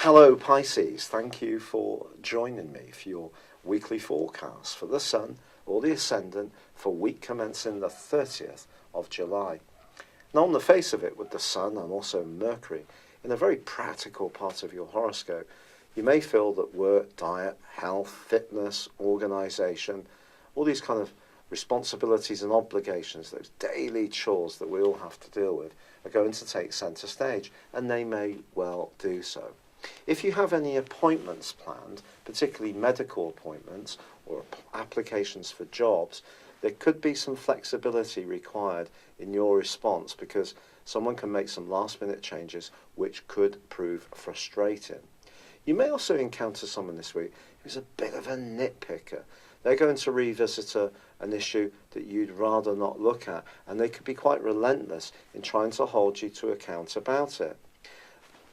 Hello Pisces, thank you for joining me for your weekly forecast for the Sun or the Ascendant for week commencing the 30th of July. Now on the face of it, with the Sun and also Mercury in a very practical part of your horoscope, you may feel that work, diet, health, fitness, organisation, all these kind of responsibilities and obligations, those daily chores that we all have to deal with, are going to take centre stage, and they may well do so. If you have any appointments planned, particularly medical appointments or applications for jobs, there could be some flexibility required in your response because someone can make some last-minute changes which could prove frustrating. You may also encounter someone this week who's a bit of a nitpicker. They're going to revisit an issue that you'd rather not look at, and they could be quite relentless in trying to hold you to account about it.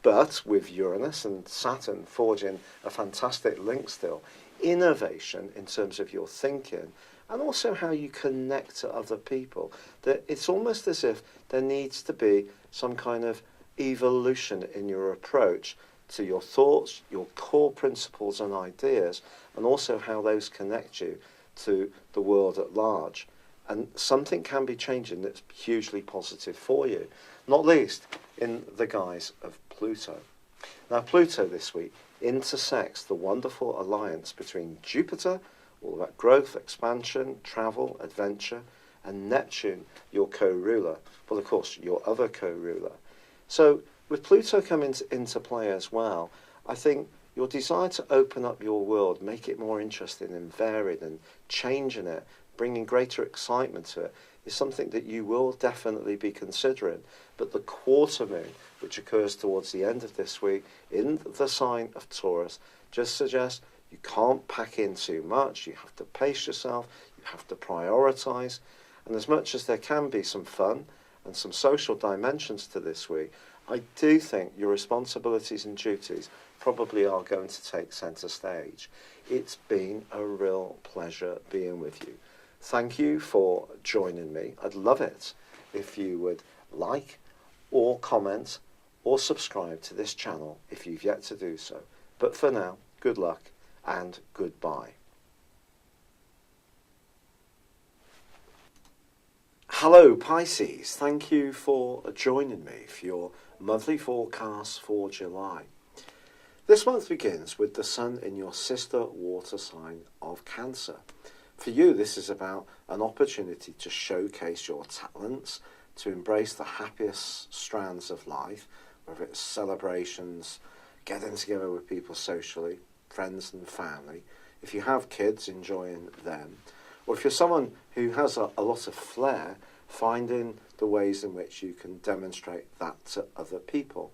But with Uranus and Saturn forging a fantastic link still, innovation in terms of your thinking and also how you connect to other people, that it's almost as if there needs to be some kind of evolution in your approach to your thoughts, your core principles and ideas, and also how those connect you to the world at large. And something can be changing that's hugely positive for you, not least in the guise of Pluto. Now Pluto this week intersects the wonderful alliance between Jupiter, all about growth, expansion, travel, adventure, and Neptune, your co-ruler, well of course your other co-ruler. So with Pluto coming into play as well, I think your desire to open up your world, make it more interesting and varied and changing it, bringing greater excitement to it, is something that you will definitely be considering. But the quarter moon, which occurs towards the end of this week in the sign of Taurus, just suggests you can't pack in too much, you have to pace yourself, you have to prioritise. And as much as there can be some fun and some social dimensions to this week, I do think your responsibilities and duties probably are going to take centre stage. It's been a real pleasure being with you. Thank you for joining me. I'd love it if you would like or comment or subscribe to this channel if you've yet to do so. But for now, good luck and goodbye. Hello Pisces, thank you for joining me for your monthly forecast for July. This month begins with the Sun in your sister water sign of Cancer. For you, this is about an opportunity to showcase your talents, to embrace the happiest strands of life, whether it's celebrations, getting together with people socially, friends and family. If you have kids, enjoying them. Or if you're someone who has a lot of flair, finding the ways in which you can demonstrate that to other people.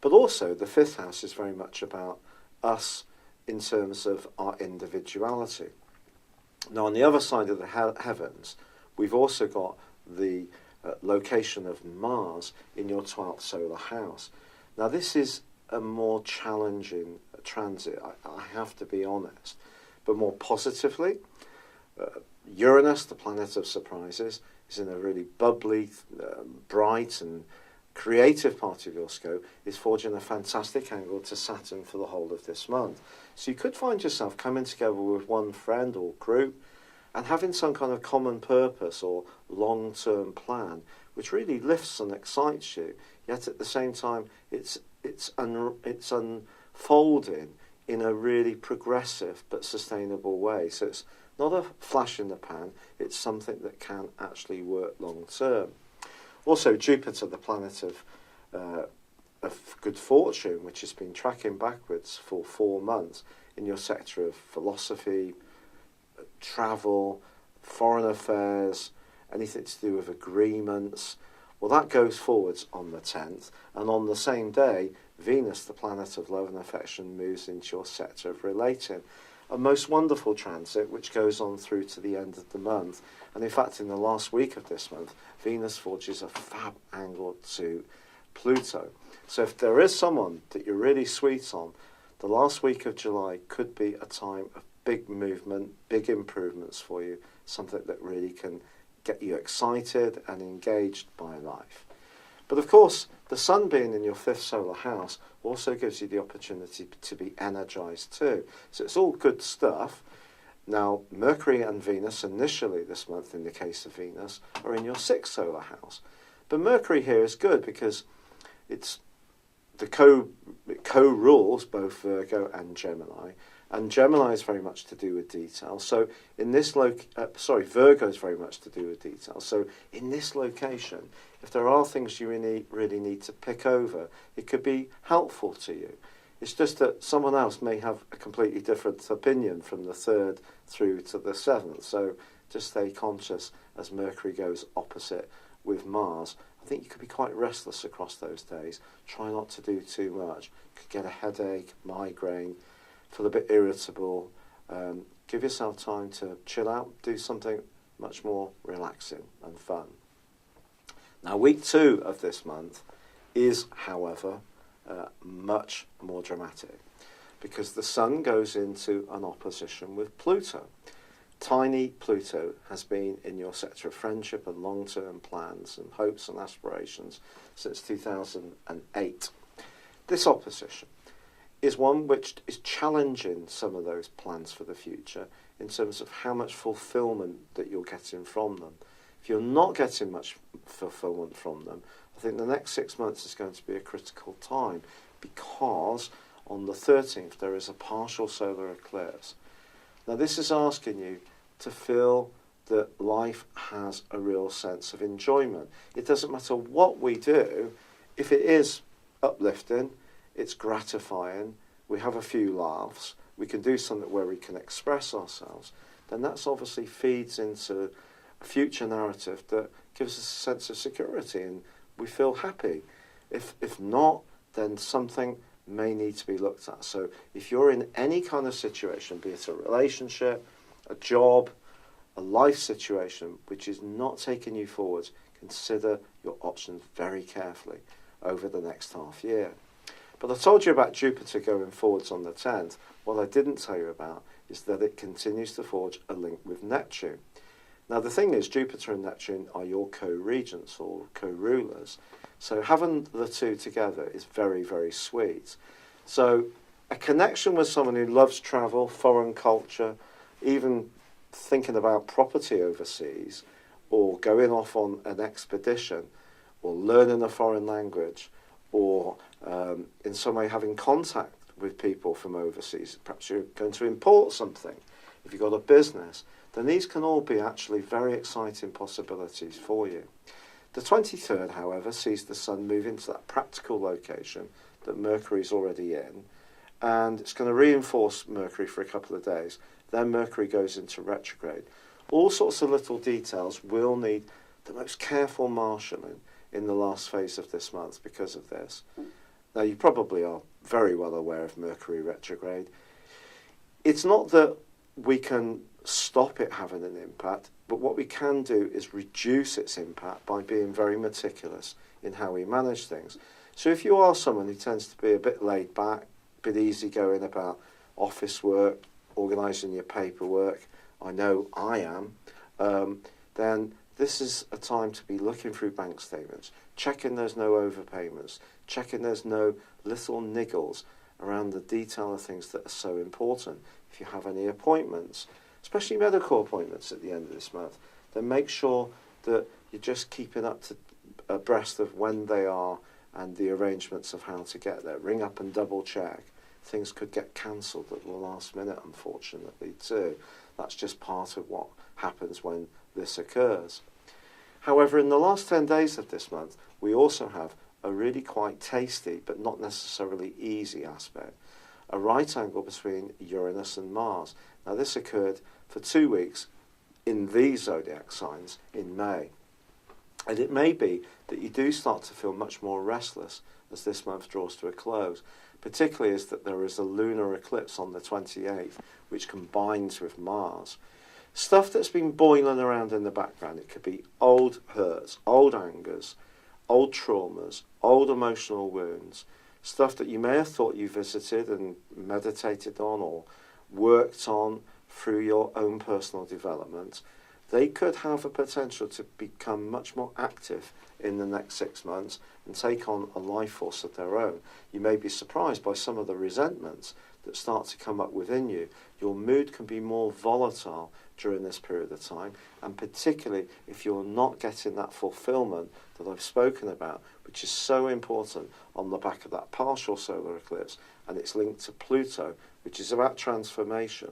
But also, the fifth house is very much about us in terms of our individuality. Now, on the other side of the heavens, we've also got the location of Mars in your 12th solar house. Now, this is a more challenging transit, I have to be honest. But more positively, Uranus, the planet of surprises, is in a really bubbly, bright and creative part of your scope, is forging a fantastic angle to Saturn for the whole of this month. So you could find yourself coming together with one friend or group and having some kind of common purpose or long-term plan which really lifts and excites you, yet at the same time it's unfolding in a really progressive but sustainable way. So it's not a flash in the pan, it's something that can actually work long term. Also, Jupiter, the planet of good fortune, which has been tracking backwards for 4 months in your sector of philosophy, travel, foreign affairs, anything to do with agreements, well, that goes forwards on the 10th, and on the same day, Venus, the planet of love and affection, moves into your sector of relating. A most wonderful transit which goes on through to the end of the month. And in fact, in the last week of this month, Venus forges a fab angle to Pluto. So if there is someone that you're really sweet on, the last week of July could be a time of big movement, big improvements for you, something that really can get you excited and engaged by life. But of course, the sun being in your 5th solar house also gives you the opportunity to be energized too. So it's all good stuff. Now, Mercury and Venus initially this month, in the case of Venus, are in your 6th solar house. But Mercury here is good because it's the co-rules both Virgo and Gemini. And Gemini is very much to do with detail. So in this Virgo is very much to do with detail. So in this location, if there are things you really need to pick over, it could be helpful to you. It's just that someone else may have a completely different opinion from the 3rd through to the 7th. So just stay conscious as Mercury goes opposite with Mars. I think you could be quite restless across those days. Try not to do too much. You could get a headache, migraine, feel a bit irritable. Give yourself time to chill out, do something much more relaxing and fun. Now, week 2 of this month is, however, much more dramatic because the Sun goes into an opposition with Pluto. Tiny Pluto has been in your sector of friendship and long-term plans and hopes and aspirations since 2008. This opposition is one which is challenging some of those plans for the future in terms of how much fulfillment that you're getting from them. If you're not getting much fulfillment from them, I think the next 6 months is going to be a critical time because on the 13th there is a partial solar eclipse. Now this is asking you to feel that life has a real sense of enjoyment. It doesn't matter what we do, if it is uplifting, it's gratifying, we have a few laughs, we can do something where we can express ourselves, then that's obviously feeds into a future narrative that gives us a sense of security and we feel happy. If not, then something may need to be looked at. So if you're in any kind of situation, be it a relationship, a job, a life situation which is not taking you forward, consider your options very carefully over the next half year. But I told you about Jupiter going forwards on the 10th. What I didn't tell you about is that it continues to forge a link with Neptune. Now the thing is, Jupiter and Neptune are your co-regents or co-rulers. So having the two together is very, very sweet. So a connection with someone who loves travel, foreign culture, even thinking about property overseas, or going off on an expedition, or learning a foreign language, or in some way having contact with people from overseas. Perhaps you're going to import something. If you've got a business, then these can all be actually very exciting possibilities for you. The 23rd, however, sees the Sun move into that practical location that Mercury's already in, and it's going to reinforce Mercury for a couple of days. Then Mercury goes into retrograde. All sorts of little details will need the most careful marshalling in the last phase of this month because of this. Now, you probably are very well aware of Mercury retrograde. It's not that we can stop it having an impact, but what we can do is reduce its impact by being very meticulous in how we manage things. So if you are someone who tends to be a bit laid back, a bit easygoing about office work, organising your paperwork, I know I am, then this is a time to be looking through bank statements, checking there's no overpayments, checking there's no little niggles around the detail of things that are so important. If you have any appointments, especially medical appointments at the end of this month, then make sure that you're just keeping up to abreast of when they are and the arrangements of how to get there. Ring up and double check. Things could get cancelled at the last minute, unfortunately, too. That's just part of what happens when this occurs. However, in the last 10 days of this month, we also have a really quite tasty, but not necessarily easy aspect. A right angle between Uranus and Mars. Now, this occurred for 2 weeks in these zodiac signs in May. And it may be that you do start to feel much more restless as this month draws to a close, particularly as that there is a lunar eclipse on the 28th, which combines with Mars. Stuff that's been boiling around in the background, it could be old hurts, old angers, old traumas, old emotional wounds, stuff that you may have thought you visited and meditated on or worked on through your own personal development, they could have a potential to become much more active in the next 6 months and take on a life force of their own. You may be surprised by some of the resentments that start to come up within you. Your mood can be more volatile during this period of time, and particularly if you're not getting that fulfillment that I've spoken about, which is so important on the back of that partial solar eclipse, and it's linked to Pluto, which is about transformation.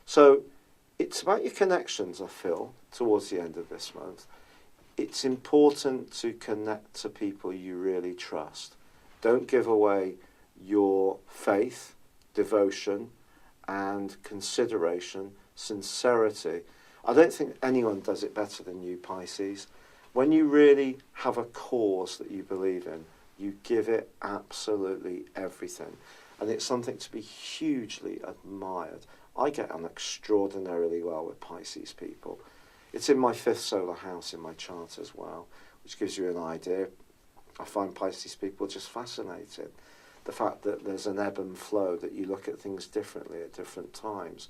So it's about your connections, I feel, towards the end of this month. It's important to connect to people you really trust. Don't give away your faith, devotion, and consideration, sincerity. I don't think anyone does it better than you, Pisces. When you really have a cause that you believe in, you give it absolutely everything. And it's something to be hugely admired. I get on extraordinarily well with Pisces people. It's in my 5th solar house in my chart as well, which gives you an idea. I find Pisces people just fascinating. The fact that there's an ebb and flow, that you look at things differently at different times.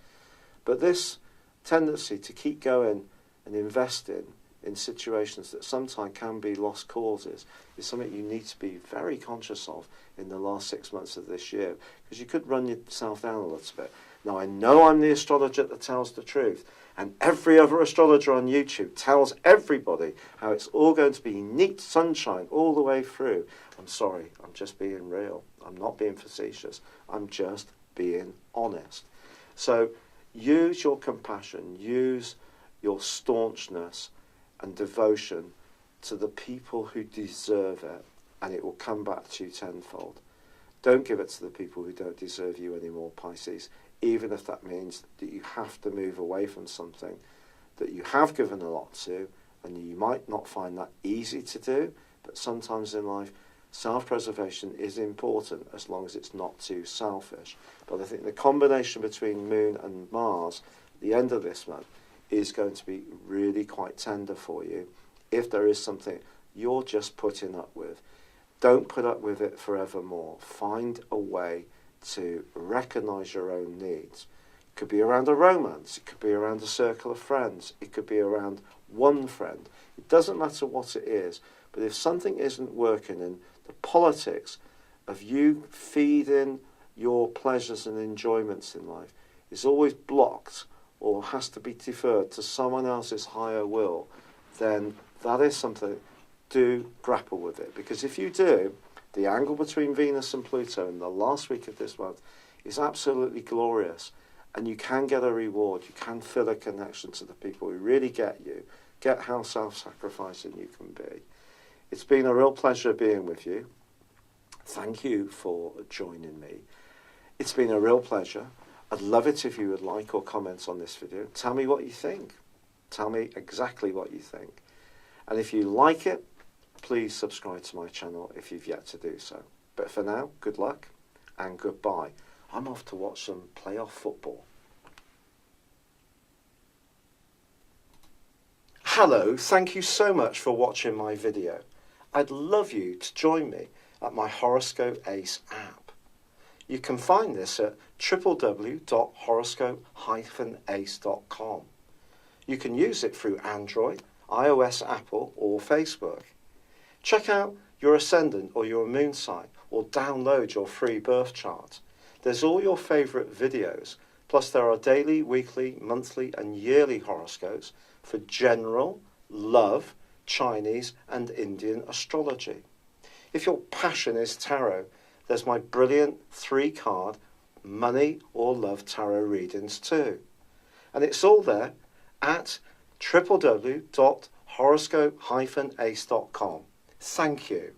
But this tendency to keep going and investing in situations that sometimes can be lost causes is something you need to be very conscious of in the last 6 months of this year, because you could run yourself down a little bit. Now, I know I'm the astrologer that tells the truth, and every other astrologer on YouTube tells everybody how it's all going to be neat sunshine all the way through. I'm sorry, I'm just being real. I'm not being facetious. I'm just being honest. So use your compassion, use your staunchness and devotion to the people who deserve it, and it will come back to you tenfold. Don't give it to the people who don't deserve you anymore, Pisces, even if that means that you have to move away from something that you have given a lot to, and you might not find that easy to do, but sometimes in life, self-preservation is important as long as it's not too selfish. But I think the combination between Moon and Mars at the end of this month is going to be really quite tender for you if there is something you're just putting up with. Don't put up with it forevermore. Find a way to recognise your own needs. It could be around a romance, it could be around a circle of friends, it could be around one friend. It doesn't matter what it is, but if something isn't working in the politics of you feeding your pleasures and enjoyments in life is always blocked or has to be deferred to someone else's higher will, then that is something, do grapple with it. Because if you do, the angle between Venus and Pluto in the last week of this month is absolutely glorious. And you can get a reward, you can feel a connection to the people who really get you, get how self-sacrificing you can be. It's been a real pleasure being with you. Thank you for joining me. It's been a real pleasure. I'd love it if you would like or comment on this video. Tell me what you think. Tell me exactly what you think. And if you like it, please subscribe to my channel if you've yet to do so. But for now, good luck and goodbye. I'm off to watch some playoff football. Hello, thank you so much for watching my video. I'd love you to join me at my Horoscope Ace app. You can find this at www.horoscope-ace.com. You can use it through Android, iOS, Apple or Facebook. Check out your ascendant or your moon sign or download your free birth chart. There's all your favourite videos, plus there are daily, weekly, monthly and yearly horoscopes for general, love, Chinese and Indian astrology. If your passion is tarot, there's my brilliant 3-card money or love tarot readings too. And it's all there at www.horoscope-ace.com. Thank you.